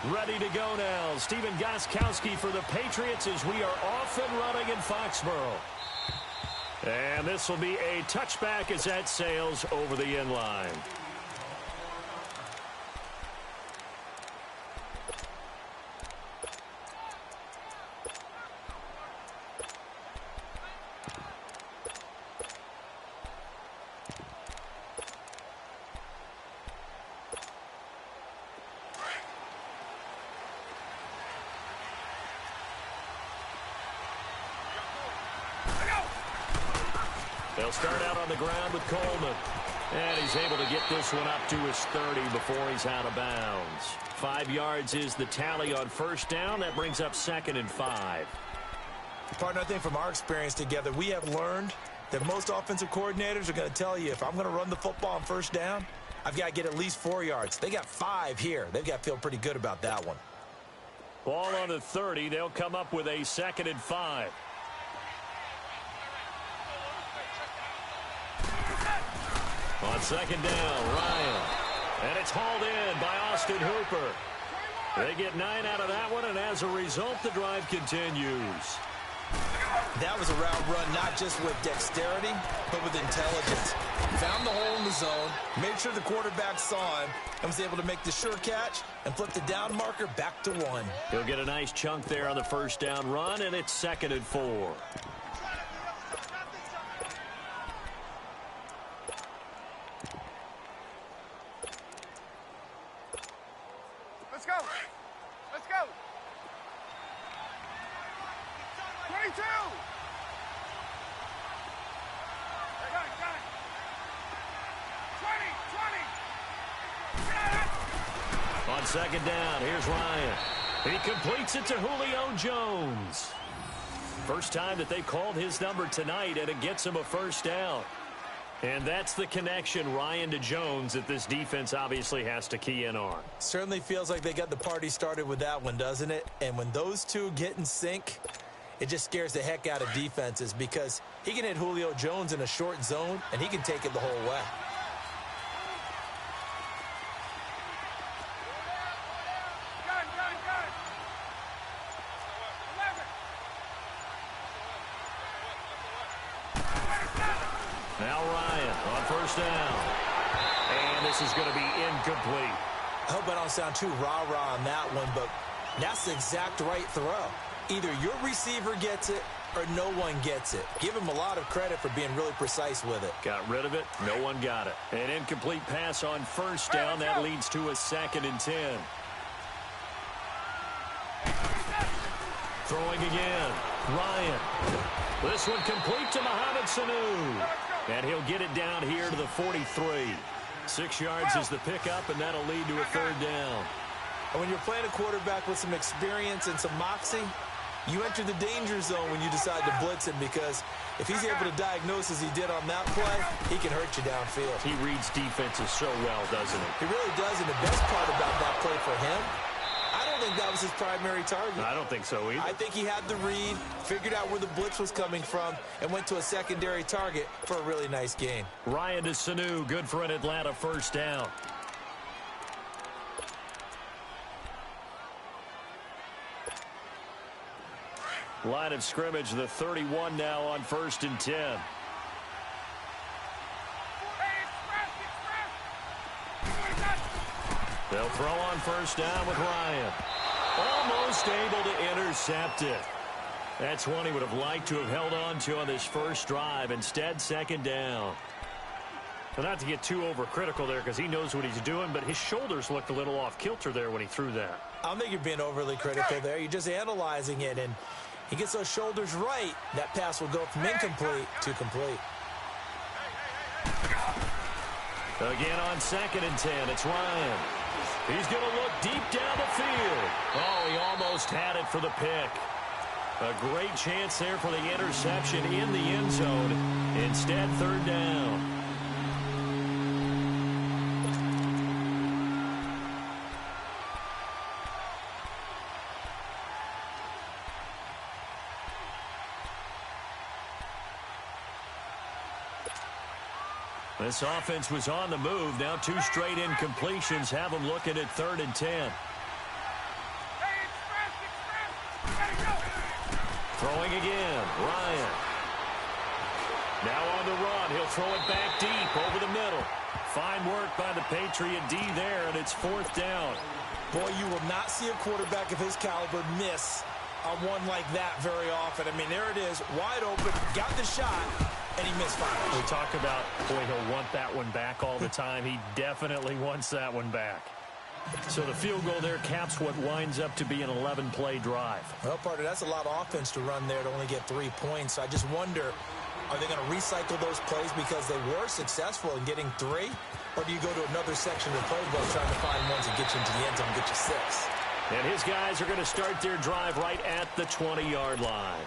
Ready to go now. Stephen Gostkowski for the Patriots as we are off and running in Foxborough. And this will be a touchback as that sails over the end line. They'll start out on the ground with Coleman. And he's able to get this one up to his 30 before he's out of bounds. 5 yards is the tally on first down. That brings up 2nd and 5. Partner, I think from our experience together, we have learned that most offensive coordinators are going to tell you, if I'm going to run the football on first down, I've got to get at least 4 yards. They got 5 here. They've got to feel pretty good about that one. Ball on the 30. They'll come up with a 2nd and 5. On 2nd down, Ryan. And it's hauled in by Austin Hooper. They get 9 out of that one, and as a result, the drive continues. That was a route run not just with dexterity, but with intelligence. Found the hole in the zone, made sure the quarterback saw him, and was able to make the sure catch and flip the down marker back to 1. He'll get a nice chunk there on the first down run, and it's 2nd and 4. Let's go. Let's go. 22. Got it. 20. On 2nd down, here's Ryan. He completes it to Julio Jones. First time that they called his number tonight, and it gets him a first down. And that's the connection, Ryan to Jones, that this defense obviously has to key in on. Certainly feels like they got the party started with that one, doesn't it? And when those two get in sync, it just scares the heck out of defenses because he can hit Julio Jones in a short zone, and he can take it the whole way. Got it. 11. Now Ryan on first down. And this is going to be incomplete. I hope I don't sound too rah-rah on that one, but that's the exact right throw. Either your receiver gets it or no one gets it. Give him a lot of credit for being really precise with it. Got rid of it. No one got it. An incomplete pass on first down. That leads to a 2nd and 10. Throwing again. Ryan. This one complete to Mohamed Sanu. And he'll get it down here to the 43. 6 yards is the pickup, and that'll lead to a 3rd down. And when you're playing a quarterback with some experience and some moxie, you enter the danger zone when you decide to blitz him, because if he's able to diagnose as he did on that play, he can hurt you downfield. He reads defenses so well, doesn't he? He really does, and the best part about that play for him, I don't think that was his primary target. I don't think so either. I think he had the read, figured out where the blitz was coming from, and went to a secondary target for a really nice gain. Ryan to Sanu, good for an Atlanta first down. Line of scrimmage, the 31 now on 1st and 10. They'll throw on first down with Ryan. Almost able to intercept it. That's one he would have liked to have held on to on this first drive. Instead, 2nd down. Well, not to get too overcritical there because he knows what he's doing, but his shoulders looked a little off kilter there when he threw that. I don't think you're being overly critical there. You're just analyzing it, and he gets those shoulders right. That pass will go from incomplete to complete. Again on 2nd and 10, it's Ryan. He's going to look deep down the field. Oh, he almost had it for the pick. A great chance there for the interception in the end zone. Instead, 3rd down. This offense was on the move. Now 2 straight incompletions have them looking at 3rd and 10. Throwing again, Ryan. Now on the run, he'll throw it back deep over the middle. Fine work by the Patriot D there, and it's 4th down. Boy, you will not see a quarterback of his caliber miss on one like that very often. I mean, there it is, wide open, got the shot, and he misfires. We talk about, boy, he'll want that one back all the time. He definitely wants that one back. So the field goal there caps what winds up to be an 11-play drive. Well, partner, that's a lot of offense to run there to only get 3 points. So I just wonder, are they going to recycle those plays because they were successful in getting 3? Or do you go to another section of the playbook trying to find ones that get you into the end zone and get you 6? And his guys are going to start their drive right at the 20-yard line.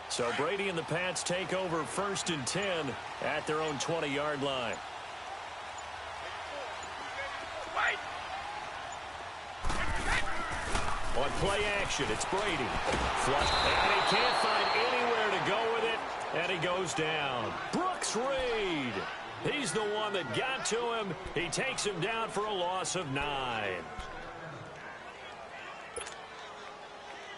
So Brady and the Pats take over 1st and 10 at their own 20-yard line. On play action, it's Brady. Flush, and he can't find anywhere to go with it, and he goes down. Brooks Reed. He's the one that got to him. He takes him down for a loss of 9.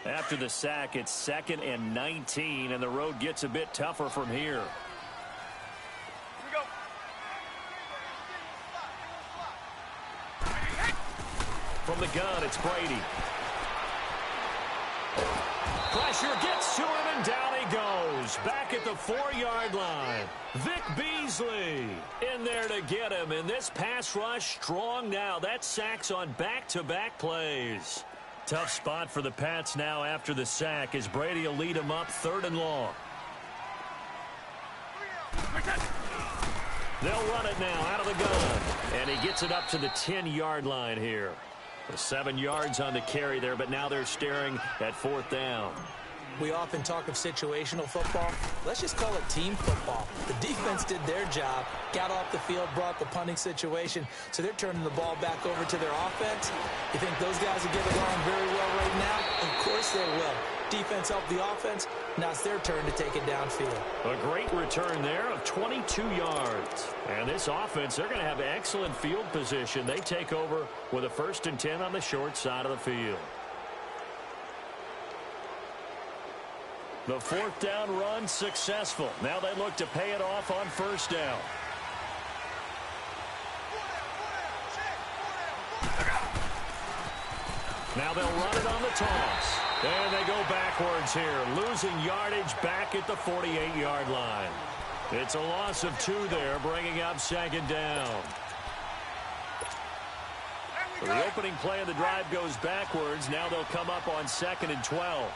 After the sack, it's 2nd and 19, and the road gets a bit tougher from here. From the gun, it's Brady. Pressure gets to him, and down he goes. Back at the 4-yard line. Vic Beasley in there to get him, and this pass rush strong now. That sack's on back-to-back plays. Tough spot for the Pats now after the sack as Brady will lead them up 3rd and long. They'll run it now out of the gun. And he gets it up to the 10-yard line here. 7 yards on the carry there, but now they're staring at 4th down. We often talk of situational football. Let's just call it team football. The defense did their job, got off the field, brought the punting situation, so they're turning the ball back over to their offense. You think those guys will get along very well right now? Of course they will. Defense helped the offense. Now it's their turn to take it downfield. A great return there of 22 yards. And this offense, they're going to have excellent field position. They take over with a 1st and 10 on the short side of the field. The 4th down run successful. Now they look to pay it off on 1st down. Now they'll run it on the toss. And they go backwards here, losing yardage back at the 48-yard line. It's a loss of 2 there, bringing up 2nd down. So the opening play of the drive goes backwards. Now they'll come up on 2nd and 12.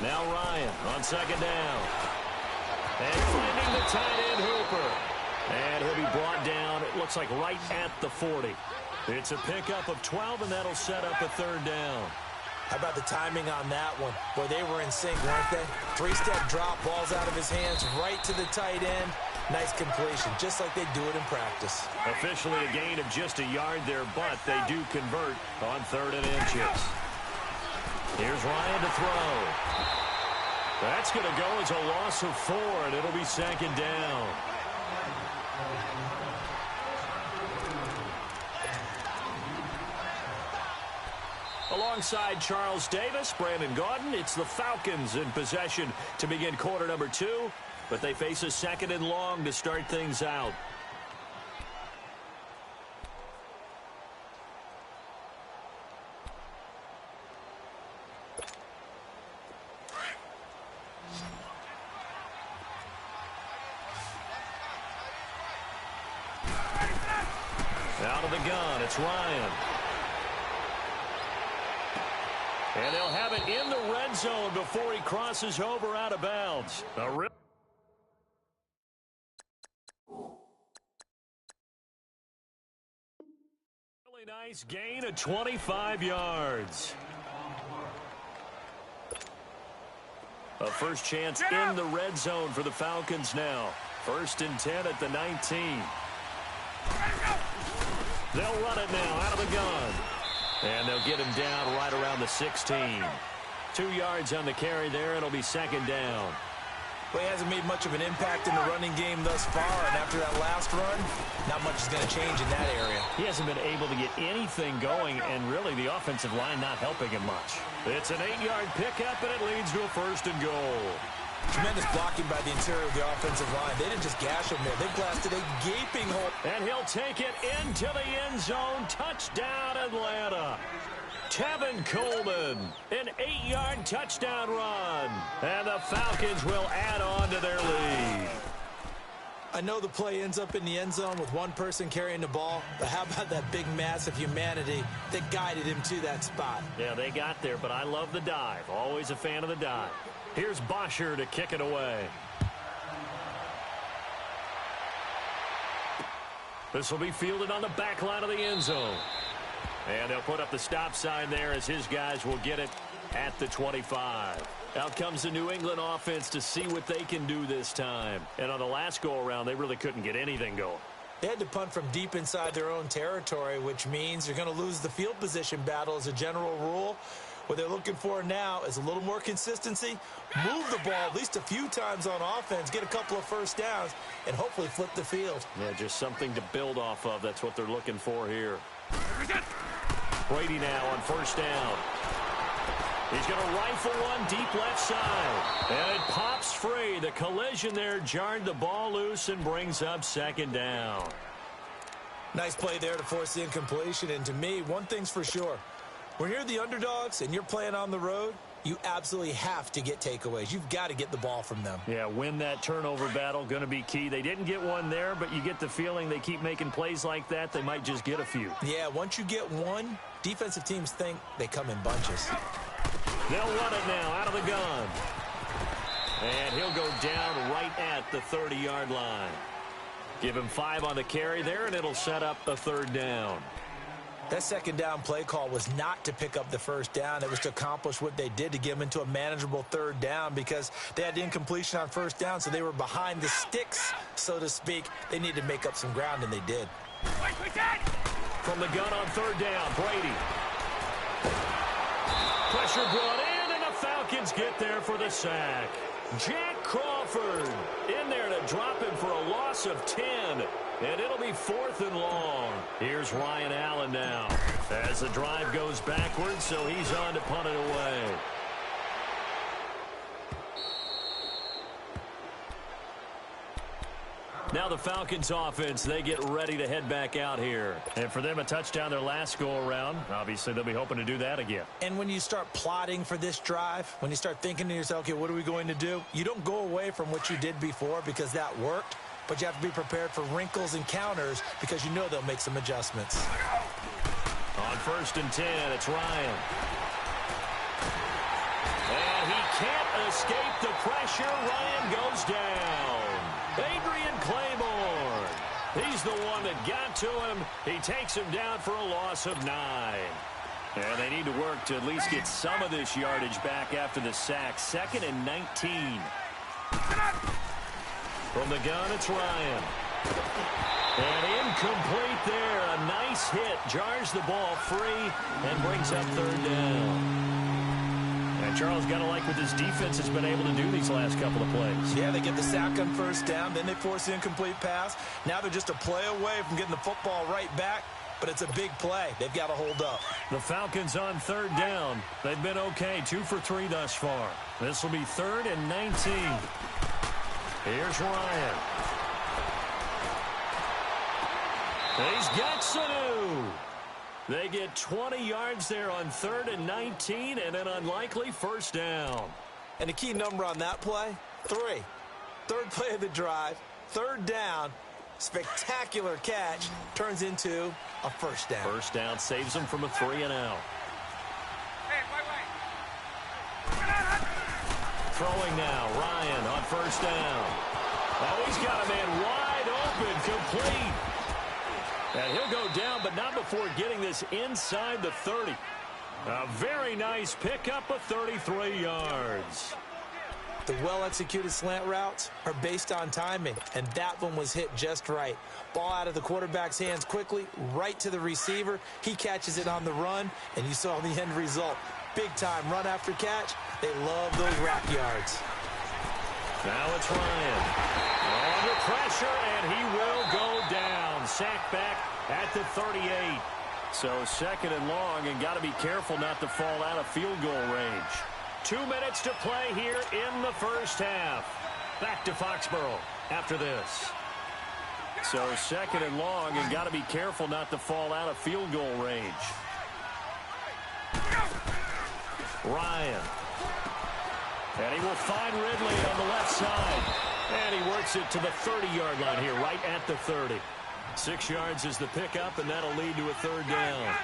Now Ryan on 2nd down. And finding the tight end Hooper. And he'll be brought down, it looks like right at the 40. It's a pickup of 12, and that'll set up a 3rd down. How about the timing on that one? Boy, they were in sync, weren't they? 3-step drop, balls out of his hands, right to the tight end. Nice completion, just like they do it in practice. Officially a gain of just a yard there, but they do convert on 3rd and inches. Here's Ryan to throw. That's going to go as a loss of 4, and it'll be 2nd down. Alongside Charles Davis, Brandon Gaudin, it's the Falcons in possession to begin quarter number 2, but they face a 2nd and long to start things out. Out of the gun, it's Ryan. And they'll have it in the red zone before he crosses over out of bounds. A really nice gain of 25 yards. A first chance in the red zone for the Falcons now. 1st and 10 at the 19. They'll run it now out of the gun. And they'll get him down right around the 16. 2 yards on the carry there. It'll be 2nd down. Well, he hasn't made much of an impact in the running game thus far, and after that last run, not much is going to change in that area. He hasn't been able to get anything going, and really the offensive line not helping him much. It's an 8-yard pickup, and it leads to a 1st and goal. Tremendous blocking by the interior of the offensive line. They didn't just gash him there. They blasted a gaping hole. And he'll take it into the end zone. Touchdown, Atlanta. Tevin Coleman, an 8-yard touchdown run. And the Falcons will add on to their lead. I know the play ends up in the end zone with one person carrying the ball, but how about that big mass of humanity that guided him to that spot? Yeah, they got there, but I love the dive. Always a fan of the dive. Here's Bosher to kick it away. This will be fielded on the back line of the end zone. And they'll put up the stop sign there as his guys will get it at the 25. Out comes the New England offense to see what they can do this time. And on the last go-around, they really couldn't get anything going. They had to punt from deep inside their own territory, which means you're going to lose the field position battle as a general rule. What they're looking for now is a little more consistency, move the ball at least a few times on offense, get a couple of first downs, and hopefully flip the field. Yeah, just something to build off of. That's what they're looking for here. Brady now on 1st down. He's going to rifle one deep left side. And it pops free. The collision there jarred the ball loose and brings up 2nd down. Nice play there to force the incompletion. And to me, one thing's for sure. When you're the underdogs and you're playing on the road, you absolutely have to get takeaways. You've got to get the ball from them. Yeah, win that turnover battle, going to be key. They didn't get one there, but you get the feeling they keep making plays like that, they might just get a few. Yeah, once you get one, defensive teams think they come in bunches. They'll run it now out of the gun. And he'll go down right at the 30-yard line. Give him 5 on the carry there, and it'll set up a 3rd down. That 2nd down play call was not to pick up the 1st down. It was to accomplish what they did to get them into a manageable 3rd down because they had the incompletion on 1st down, so they were behind the sticks, so to speak. They needed to make up some ground, and they did. From the gun on 3rd down, Brady. Pressure brought in, and the Falcons get there for the sack. Jack Crawford in there to drop him for a loss of 10. And it'll be 4th and long. Here's Ryan Allen now as the drive goes backwards, so he's on to punt it away. Now the Falcons offense, they get ready to head back out here. And for them, a touchdown their last go-around. Obviously, they'll be hoping to do that again. And when you start plotting for this drive, when you start thinking to yourself, okay, what are we going to do? You don't go away from what you did before because that worked. But you have to be prepared for wrinkles and counters because you know they'll make some adjustments. On 1st and 10, it's Ryan. And he can't escape the pressure. Ryan goes down. Adrian Claiborne. He's the one that got to him. He takes him down for a loss of 9. And they need to work to at least get some of this yardage back after the sack. 2nd and 19. From the gun, it's Ryan. And incomplete there. A nice hit. Jars the ball free and brings up 3rd down. And Charles, got to like what this defense has been able to do these last couple of plays. Yeah, they get the sack on 1st down. Then they force the incomplete pass. Now they're just a play away from getting the football right back. But it's a big play. They've got to hold up. The Falcons on 3rd down. They've been okay. 2 for 3 thus far. This will be 3rd and 19. Here's Ryan. He's got Sanu. They get 20 yards there on 3rd and 19 and an unlikely 1st down. And the key number on that play, 3. 3rd play of the drive, 3rd down, spectacular catch, turns into a 1st down. 1st down saves them from a 3 and out. Hey, wait. Throwing now, Ryan on first down. Oh, he's got a man wide open, complete. And he'll go down, but not before getting this inside the 30. A very nice pickup of 33 yards. The well-executed slant routes are based on timing, and that one was hit just right. Ball out of the quarterback's hands quickly, right to the receiver. He catches it on the run, and you saw the end result. Big-time run after catch. They love those rack yards. Now it's Ryan. Under pressure, and he will go down. Sacked back at the 38. So second and long, and got to be careful not to fall out of field goal range. 2 minutes to play here in the first half. Back to Foxborough after this. So second and long, and got to be careful not to fall out of field goal range. Ryan. And he will find Ridley on the left side. And he works it to the 30-yard line here, right at the 30. 6 yards is the pickup, and that'll lead to a third down.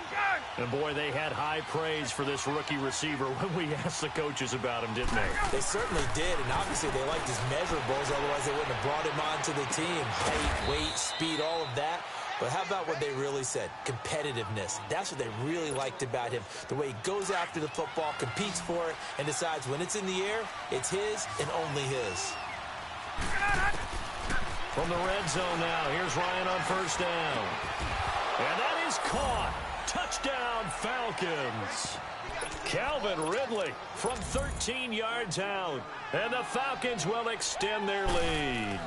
And, boy, they had high praise for this rookie receiver when we asked the coaches about him, didn't they? They certainly did, and obviously they liked his measurables, otherwise they wouldn't have brought him onto the team. Height, weight, speed, all of that. But how about what they really said? Competitiveness. That's what they really liked about him. The way he goes after the football, competes for it, and decides when it's in the air, it's his and only his. From the red zone now, here's Ryan on first down. And that is caught. Touchdown, Falcons. Calvin Ridley from 13 yards out. And the Falcons will extend their lead.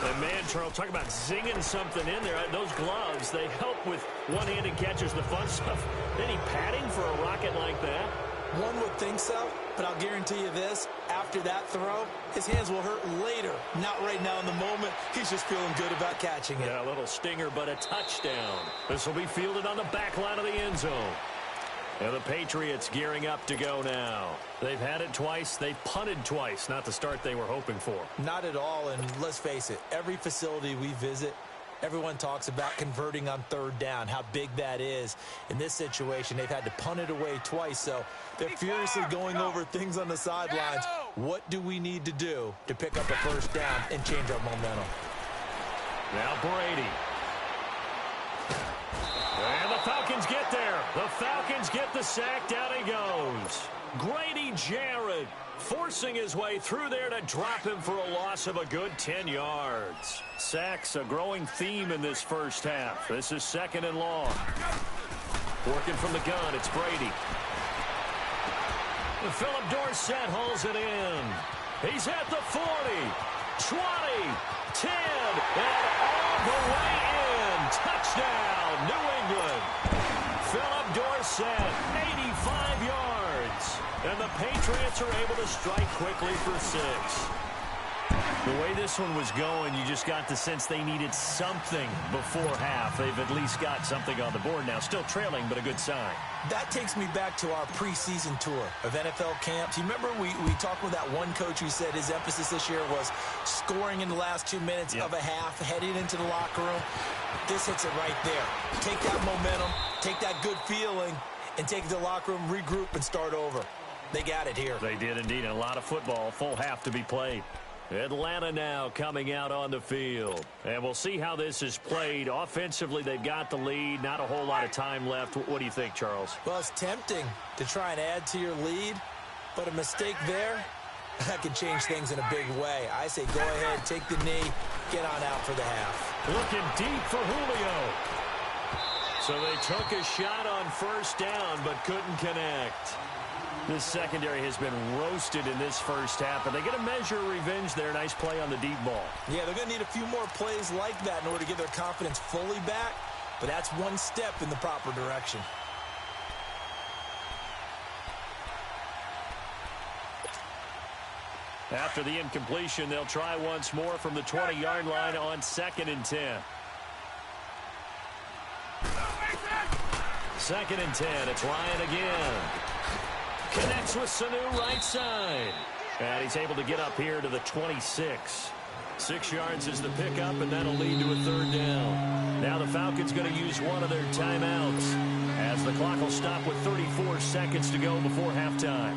And man, Charles, talk about zinging something in there. Those gloves, they help with one-handed catches, the fun stuff. Any padding for a rocket like that? One would think so, but I'll guarantee you this. After that throw, his hands will hurt later. Not right now in the moment. He's just feeling good about catching it. Yeah, a little stinger, but a touchdown. This will be fielded on the back line of the end zone. And the Patriots gearing up to go now. They've had it twice. They've punted twice. Not the start they were hoping for. Not at all, and let's face it, every facility we visit, everyone talks about converting on third down, how big that is. In this situation, they've had to punt it away twice, so they're furiously going over things on the sidelines. What do we need to do to pick up a first down and change our momentum? Now Brady. And the Falcons get there. The Falcons get the sack. Down he goes. Grady Jarrett forcing his way through there to drop him for a loss of a good 10 yards. Sacks a growing theme in this first half. This is second and long. Working from the gun, it's Brady. Philip Dorsett hauls it in. He's at the 40, 20, 10, and all the way in. Touchdown, New England. Philip Dorsett, 85 yards. And the Patriots are able to strike quickly for 6. The way this one was going, you just got the sense they needed something before half. They've at least got something on the board now. Still trailing, but a good sign. That takes me back to our preseason tour of NFL camps. You remember we talked with that one coach who said his emphasis this year was scoring in the last 2 minutes of a half, heading into the locker room. This hits it right there. Take that momentum, take that good feeling, and take it to the locker room, regroup, and start over. They got it here. They did indeed, and a lot of football, full half to be played. Atlanta now coming out on the field. And we'll see how this is played. Offensively, they've got the lead. Not a whole lot of time left. What do you think, Charles? Well, it's tempting to try and add to your lead, but a mistake there, that could change things in a big way. I say go ahead, take the knee, get on out for the half. Looking deep for Julio. So they took a shot on first down, but couldn't connect. This secondary has been roasted in this first half, but they get a measure of revenge there. Nice play on the deep ball. Yeah, they're going to need a few more plays like that in order to get their confidence fully back, but that's one step in the proper direction. After the incompletion, they'll try once more from the 20-yard line on 2nd and 10. 2nd and 10. It's Ryan again. Connects with Sanu right side. And he's able to get up here to the 26. 6 yards is the pickup, and that'll lead to a third down. Now the Falcons going to use one of their timeouts as the clock will stop with 34 seconds to go before halftime.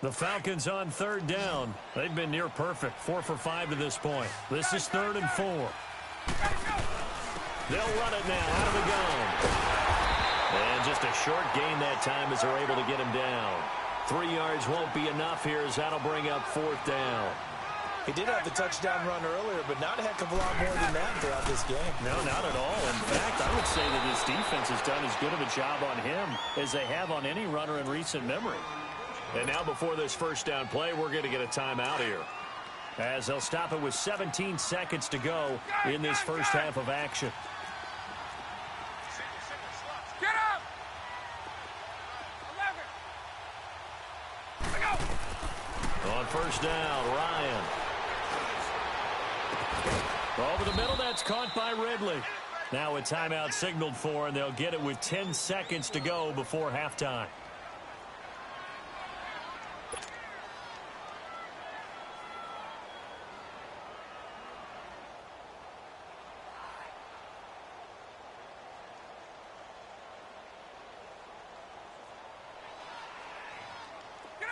The Falcons on third down. They've been near perfect, 4 for 5 to this point. This is 3rd and 4. They'll run it now out of the gun. And just a short gain that time as they're able to get him down. 3 yards won't be enough here as that'll bring up 4th down. He did have the touchdown run earlier, but not a heck of a lot more than that throughout this game. No, not at all. In fact, I would say that this defense has done as good of a job on him as they have on any runner in recent memory. And now before this first down play, we're going to get a timeout here, as they'll stop it with 17 seconds to go in this first half of action. Get up! 11. Go! On first down, Ryan. Over the middle, that's caught by Ridley. Now a timeout signaled for, and they'll get it with 10 seconds to go before halftime.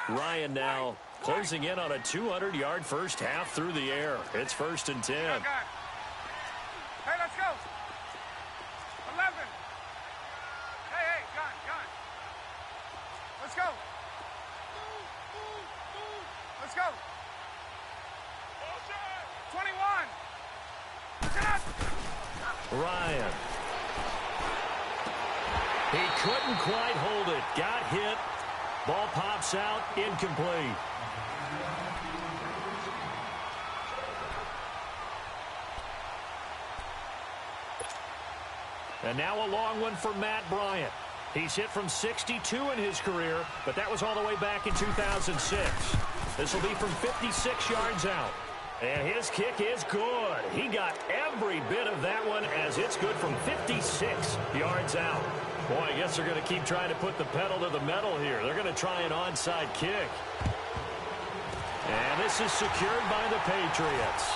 Ryan now closing in on a 200-yard first half through the air. It's 1st and 10. Hey, let's go. 11. Hey, John. Let's go. Let's go. 21. Get up. Ryan. He couldn't quite hold it. Got hit. Ball pops out, incomplete. And now a long one for Matt Bryant. He's hit from 62 in his career, but that was all the way back in 2006. This will be from 56 yards out. And his kick is good. He got every bit of that one as it's good from 56 yards out. Boy, I guess they're going to keep trying to put the pedal to the metal here. They're going to try an onside kick. And this is secured by the Patriots.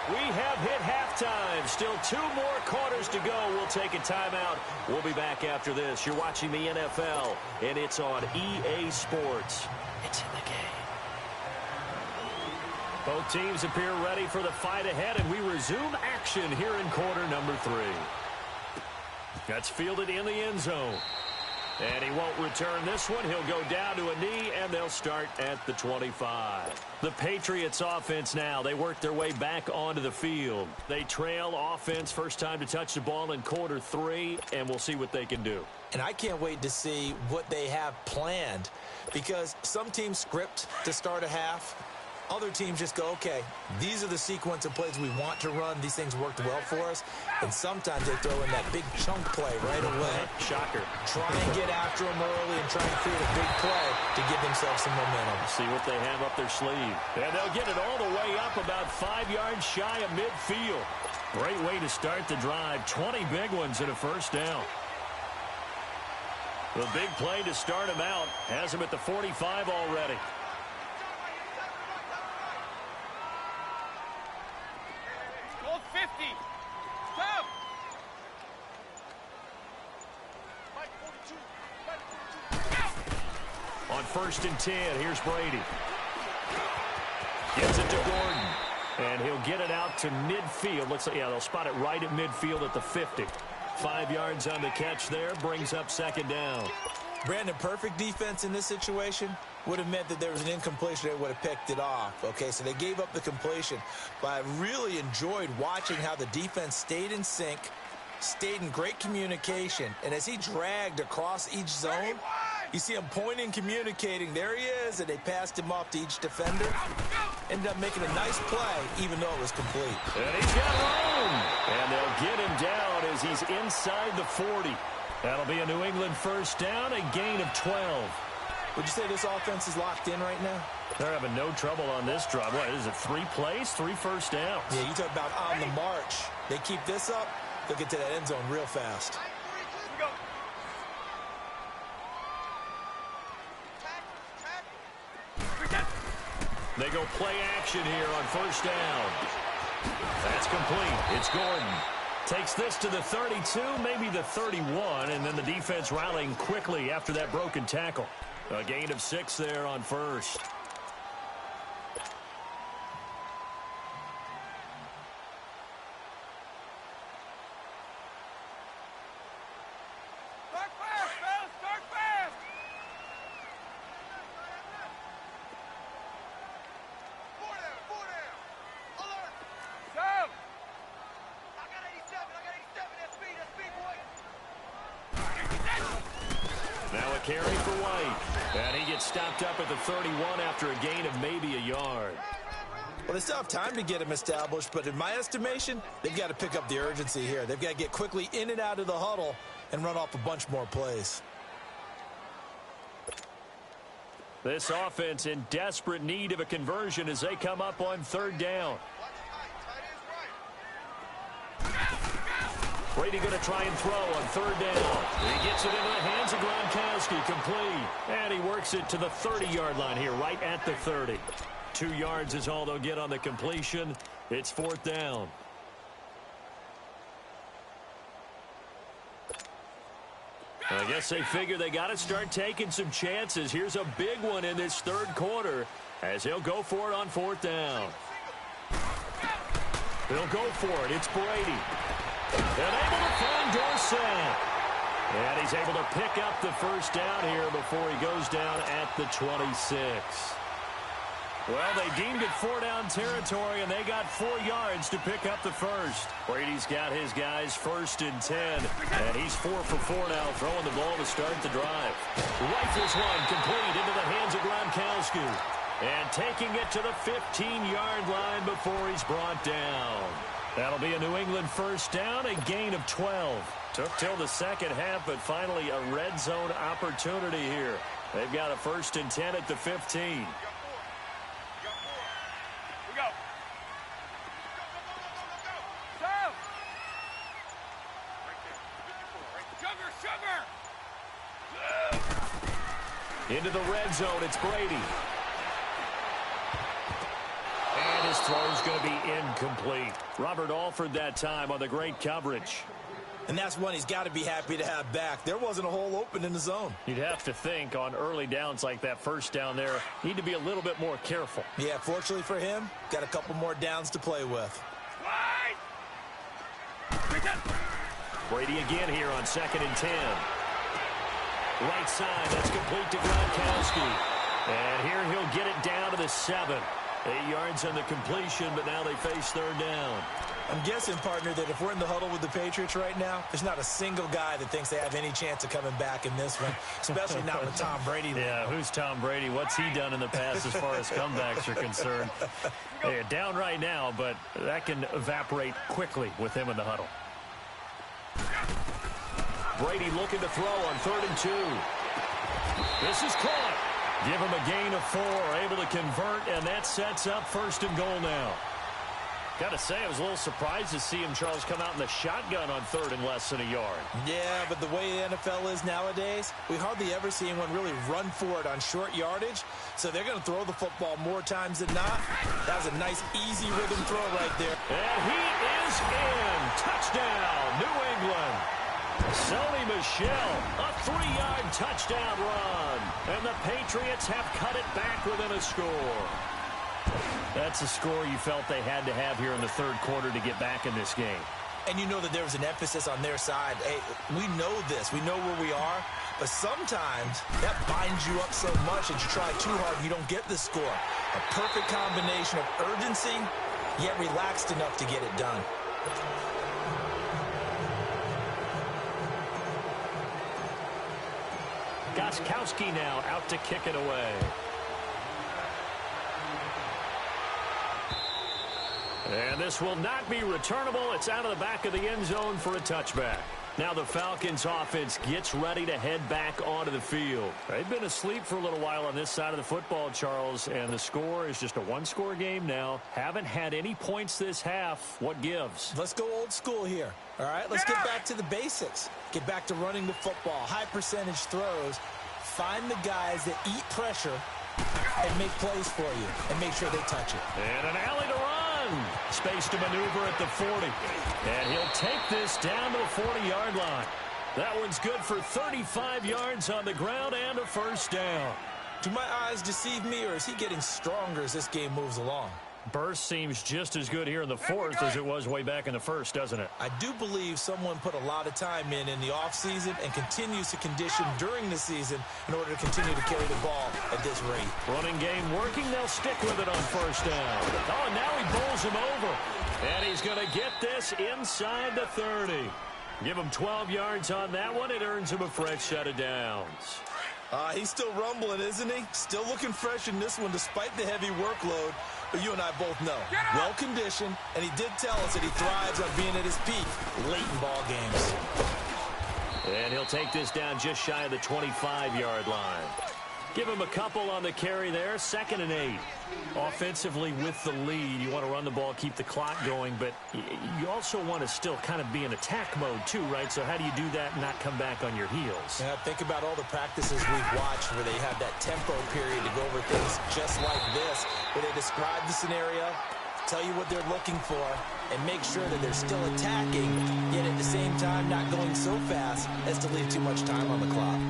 We have hit halftime. Still 2 more quarters to go. We'll take a timeout. We'll be back after this. You're watching the NFL, and it's on EA Sports. It's in the game. Both teams appear ready for the fight ahead, and we resume action here in quarter number 3. That's fielded in the end zone. And he won't return this one. He'll go down to a knee, and they'll start at the 25. The Patriots offense now. They work their way back onto the field. They trail offense first time to touch the ball in quarter 3, and we'll see what they can do. And I can't wait to see what they have planned, because some teams script to start a half. Other teams just go, okay, these are the sequence of plays we want to run. These things worked well for us. And sometimes they throw in that big chunk play right away. Shocker. Try and get after them early and try and create a big play to give themselves some momentum. See what they have up their sleeve. And they'll get it all the way up about 5 yards shy of midfield. Great way to start the drive. 20 big ones in a first down. The big play to start him out has him at the 45 already. Stop! On 1st and 10, here's Brady. Gets it to Gordon. And he'll get it out to midfield. Looks like, yeah, they'll spot it right at midfield at the 50. 5 yards on the catch there. Brings up 2nd down. Brandon, perfect defense in this situation would have meant that there was an incompletion. They would have picked it off. Okay, so they gave up the completion. But I really enjoyed watching how the defense stayed in sync, stayed in great communication. And as he dragged across each zone, you see him pointing, communicating. There he is, and they passed him off to each defender. Ended up making a nice play, even though it was complete. And he's got room. And they'll get him down as he's inside the 40. That'll be a New England first down, a gain of 12. Would you say this offense is locked in right now? They're having no trouble on this drive. What is it, 3 plays, 3 first downs? Yeah, you talk about on the march. They keep this up, they'll get to that end zone real fast. They go play action here on first down. That's complete. It's Gordon. Takes this to the 32, maybe the 31, and then the defense rallying quickly after that broken tackle. A gain of 6 there on first. Start fast, fellas! Start fast! Four down! Alert! Stop! I got 87, that's speed, boy! Now a carry for White. And he gets stopped up at the 31 after a gain of maybe a yard. Well, they still have time to get him established, but in my estimation, they've got to pick up the urgency here. They've got to get quickly in and out of the huddle and run off a bunch more plays. This offense in desperate need of a conversion as they come up on 3rd down. Brady going to try and throw on 3rd down. He gets it into the hands of Gronkowski, complete. And he works it to the 30-yard line here, right at the 30. 2 yards is all they'll get on the completion. It's 4th down. I guess they figure they got to start taking some chances. Here's a big one in this 3rd quarter as he'll go for it on 4th down. He'll go for it. It's Brady. And able to find Dorsett. And he's able to pick up the 1st down here before he goes down at the 26. Well, they deemed it 4-down territory, and they got 4 yards to pick up the 1st. Brady's got his guys 1st and 10, and he's 4 for 4 now, throwing the ball to start the drive. Rifles one, complete into the hands of Gronkowski. And taking it to the 15-yard line before he's brought down. That'll be a New England 1st down, a gain of 12. Took till the 2nd half, but finally a red zone opportunity here. They've got a 1st and 10 at the 15. Into the red zone, it's Brady. And his throw's going to be incomplete. Robert Alford that time on the great coverage. And that's one he's got to be happy to have back. There wasn't a hole open in the zone. You'd have to think on early downs like that 1st down there, need to be a little bit more careful. Yeah, fortunately for him, got a couple more downs to play with. Brady again here on 2nd and 10. Right side, that's complete to Gronkowski. And here he'll get it down to the 7. 8 yards on the completion, but now they face 3rd down. I'm guessing, partner, that if we're in the huddle with the Patriots right now, there's not a single guy that thinks they have any chance of coming back in this one, especially not with Tom Brady. Yeah, who's Tom Brady? What's he done in the past as far as comebacks are concerned? They're down right now, but that can evaporate quickly with him in the huddle. Brady looking to throw on 3rd and 2. This is caught. Give him a gain of 4, able to convert, and that sets up 1st and goal now. Got to say, I was a little surprised to see him, Charles, come out in the shotgun on 3rd and less than a yard. Yeah, but the way the NFL is nowadays, we hardly ever see anyone really run for it on short yardage, so they're going to throw the football more times than not. That was a nice, easy rhythm throw right there. And he is in. Touchdown, New England. Sony Michel, a 3-yard touchdown run. And the Patriots have cut it back within a score. That's a score you felt they had to have here in the 3rd quarter to get back in this game. And you know that there was an emphasis on their side. Hey, we know this. We know where we are. But sometimes that binds you up so much that you try too hard and you don't get the score. A perfect combination of urgency, yet relaxed enough to get it done. Gostkowski now out to kick it away. And this will not be returnable. It's out of the back of the end zone for a touchback. Now the Falcons offense gets ready to head back onto the field. They've been asleep for a little while on this side of the football, Charles, and the score is just a 1-score game now. Haven't had any points this half. What gives? Let's go old school here. All right, let's get back to the basics. Get back to running the football, high percentage throws. Find the guys that eat pressure and make plays for you and make sure they touch it. And an alley to run. Space to maneuver at the 40. And he'll take this down to the 40-yard line. That one's good for 35 yards on the ground and a first down. Do my eyes deceive me, or is he getting stronger as this game moves along? Burst seems just as good here in the fourth as it was way back in the first, doesn't it? I do believe someone put a lot of time in the offseason and continues to condition during the season in order to continue to carry the ball at this rate. Running game working. They'll stick with it on first down. Oh, and now he bowls him over. And he's going to get this inside the 30. Give him 12 yards on that one. It earns him a fresh set of downs. He's still rumbling, isn't he? Still looking fresh in this one despite the heavy workload. But you and I both know, well-conditioned, and he did tell us that he thrives on being at his peak late in ball games. And he'll take this down just shy of the 25-yard line. Give him a couple on the carry there, 2nd and 8. Offensively with the lead, you want to run the ball, keep the clock going, but you also want to still kind of be in attack mode too, right? So how do you do that and not come back on your heels? Yeah, think about all the practices we've watched where they have that tempo period to go over things just like this, where they describe the scenario, tell you what they're looking for, and make sure that they're still attacking, yet at the same time not going so fast as to leave too much time on the clock.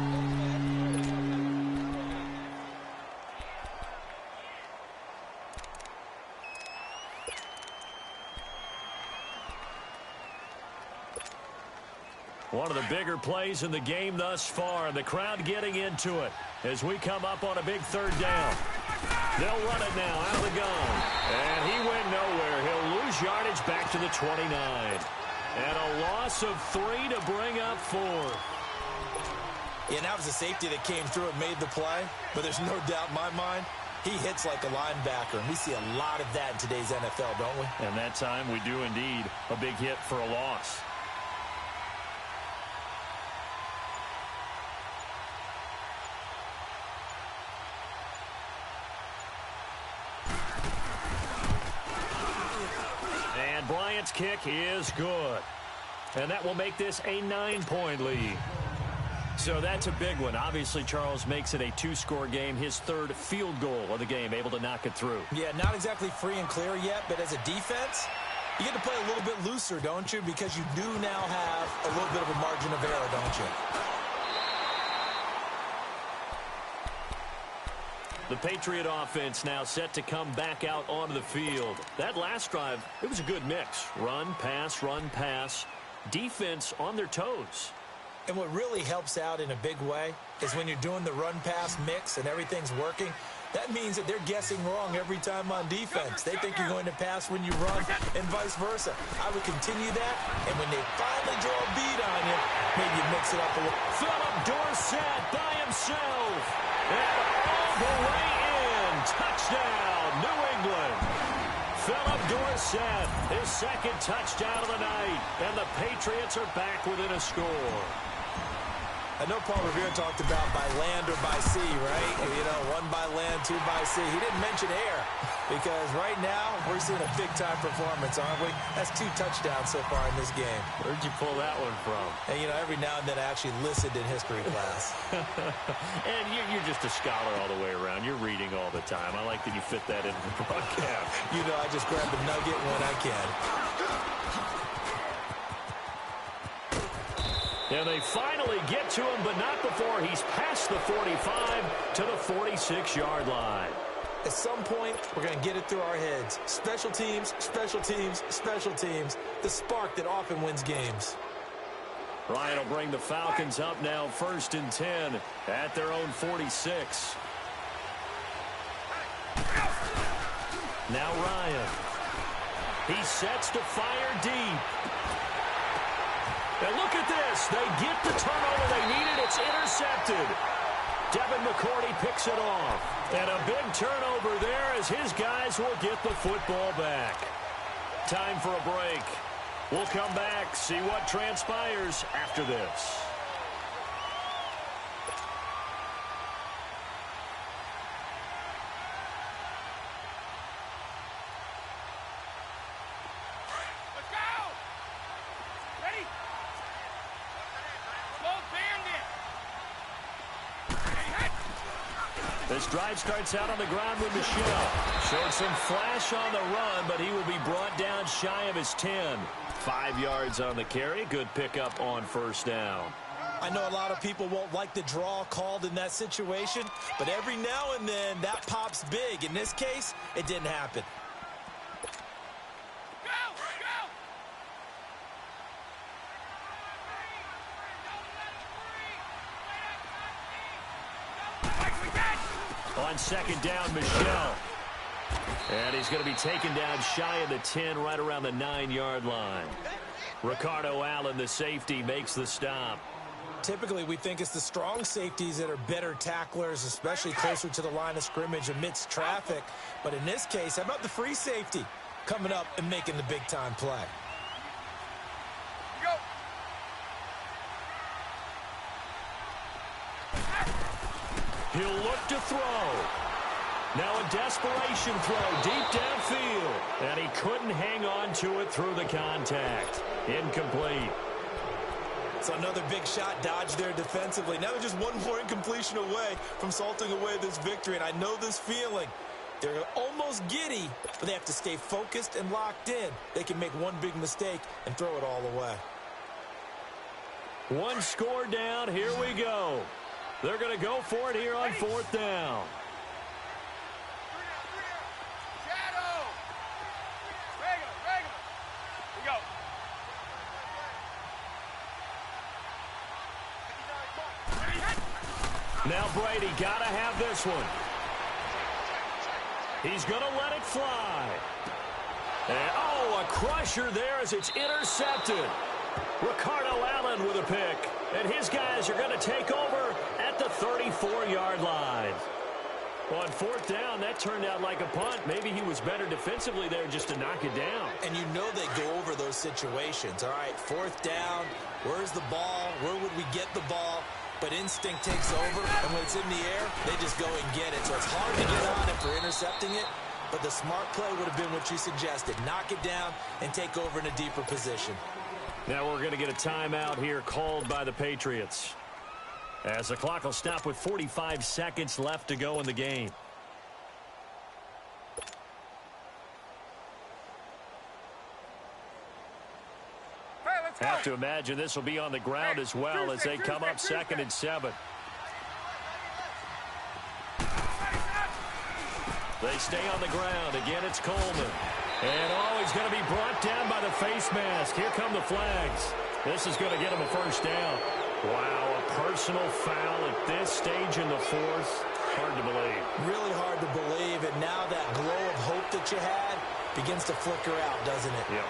One of the bigger plays in the game thus far. The crowd getting into it as we come up on a big 3rd down. They'll run it now out of the gun. And he went nowhere. He'll lose yardage back to the 29. And a loss of 3 to bring up 4. Yeah, that was a safety that came through and made the play. But there's no doubt in my mind, he hits like a linebacker. And we see a lot of that in today's NFL, don't we? And that time we do indeed. A big hit for a loss. Bryant's kick is good. And that will make this a 9-point lead. So that's a big one. Obviously, Charles makes it a 2-score game. His 3rd field goal of the game, able to knock it through. Yeah, not exactly free and clear yet, but as a defense, you get to play a little bit looser, don't you? Because you do now have a little bit of a margin of error, don't you? The Patriot offense now set to come back out onto the field. That last drive, it was a good mix. Run, pass, defense on their toes. And what really helps out in a big way is when you're doing the run-pass mix and everything's working, that means that they're guessing wrong every time on defense. They think you're going to pass when you run and vice versa. I would continue that, and when they finally draw a bead on you, maybe you mix it up a little. Philip Dorsett by himself. And all the way in. Touchdown, New England. Philip Dorsett, his 2nd touchdown of the night. And the Patriots are back within a score. I know Paul Revere talked about by land or by sea, right? You know, 1 by land, 2 by sea. He didn't mention air because right now we're seeing a big-time performance, aren't we? That's 2 touchdowns so far in this game. Where'd you pull that one from? And, you know, every now and then I actually listened in history class. And you're just a scholar all the way around. You're reading all the time. I like that you fit that into the broadcast. You know, I just grab the nugget when I can. And they finally get to him, but not before he's past the 45 to the 46-yard line. At some point, we're going to get it through our heads. Special teams, special teams, special teams. The spark that often wins games. Ryan will bring the Falcons up now, 1st and 10 at their own 46. Now Ryan. He sets to fire deep. And look at this. They get the turnover they needed. It's intercepted. Devin McCourty picks it off. And a big turnover there as his guys will get the football back. Time for a break. We'll come back, see what transpires after this. This drive starts out on the ground with Michel. Showed some flash on the run, but he will be brought down shy of his 10. 5 yards on the carry. Good pickup on first down. I know a lot of people won't like the draw called in that situation, but every now and then that pops big. In this case, it didn't happen. On second down, Michelle. And he's going to be taken down shy of the 10, right around the 9-yard line. Ricardo Allen, the safety, makes the stop. Typically, we think it's the strong safeties that are better tacklers, especially closer to the line of scrimmage amidst traffic. But in this case, how about the free safety coming up and making the big-time play? He'll look to throw. Now a desperation throw deep downfield. And he couldn't hang on to it through the contact. Incomplete. So another big shot dodged there defensively. Now they're just one more incompletion away from salting away this victory. And I know this feeling. They're almost giddy, but they have to stay focused and locked in. They can make one big mistake and throw it all away. One score down. Here we go. They're going to go for it here on fourth down. Shadow. Regular. Here we go. Now Brady got to have this one. He's going to let it fly. And, a crusher there as it's intercepted. Ricardo Allen with a pick. And his guys are going to take over at the 34-yard line. On fourth down, that turned out like a punt. Maybe he was better defensively there just to knock it down. And you know they go over those situations. All right, fourth down, where's the ball? Where would we get the ball? But instinct takes over, and when it's in the air, they just go and get it. So it's hard to get on him for intercepting it, but the smart play would have been what you suggested. Knock it down and take over in a deeper position. Now we're going to get a timeout here called by the Patriots, as the clock will stop with 45 seconds left to go in the game. Have to imagine this will be on the ground as well as they come up second and 7. They stay on the ground. Again, it's Coleman. And, he's going to be brought down by the face mask. Here come the flags. This is going to get him a first down. Wow, a personal foul at this stage in the fourth. Hard to believe. Really hard to believe, and now that glow of hope that you had begins to flicker out, doesn't it? Yep.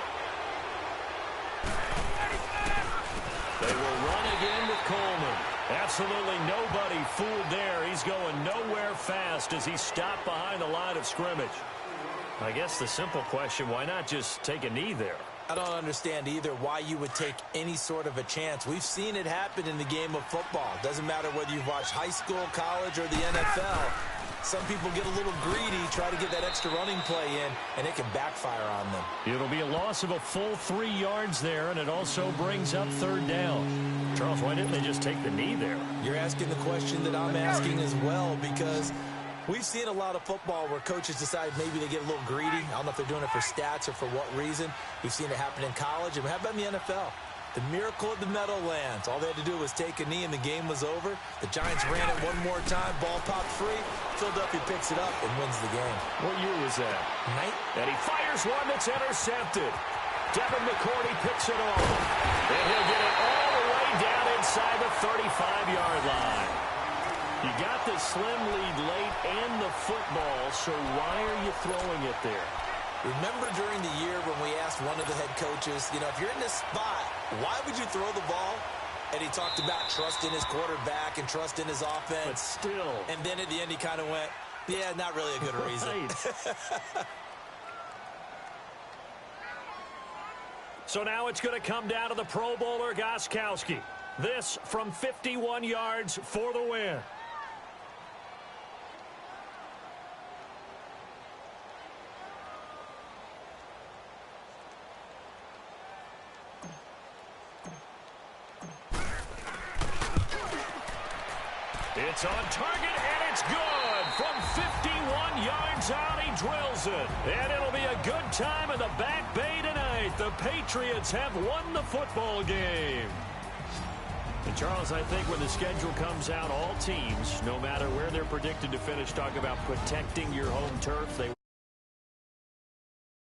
They will run again with Coleman. Absolutely nobody fooled there. He's going nowhere fast as he stopped behind the line of scrimmage. I guess the simple question, why not just take a knee there? I don't understand either why you would take any sort of a chance. We've seen it happen in the game of football. Doesn't matter whether you've watched high school, college, or the NFL. Some people get a little greedy, try to get that extra running play in, and it can backfire on them. It'll be a loss of a full 3 yards there, and it also brings up third down. Charles, why didn't they just take the knee there? You're asking the question that I'm asking as well, because we've seen a lot of football where coaches decide maybe they get a little greedy. I don't know if they're doing it for stats or for what reason. We've seen it happen in college, and how about in the NFL? The miracle of the Meadowlands. All they had to do was take a knee and the game was over. The Giants ran it one more time. Ball popped free. Philadelphia picks it up and wins the game. What year was that? And he fires one that's intercepted. Devin McCourty picks it off. And he'll get it all the way down inside the 35-yard line. You got the slim lead late and the football, so why are you throwing it there? Remember during the year when we asked one of the head coaches, if you're in this spot, why would you throw the ball? And he talked about trust in his quarterback and trust in his offense. But still. And then at the end he kind of went, yeah, not really a good reason. So now it's going to come down to the Pro Bowler Gostkowski. This from 51 yards for the win. It's on target, and it's good. From 51 yards out, he drills it. And it'll be a good time in the Back Bay tonight. The Patriots have won the football game. Charles, I think when the schedule comes out, all teams, no matter where they're predicted to finish, talk about protecting your home turf. They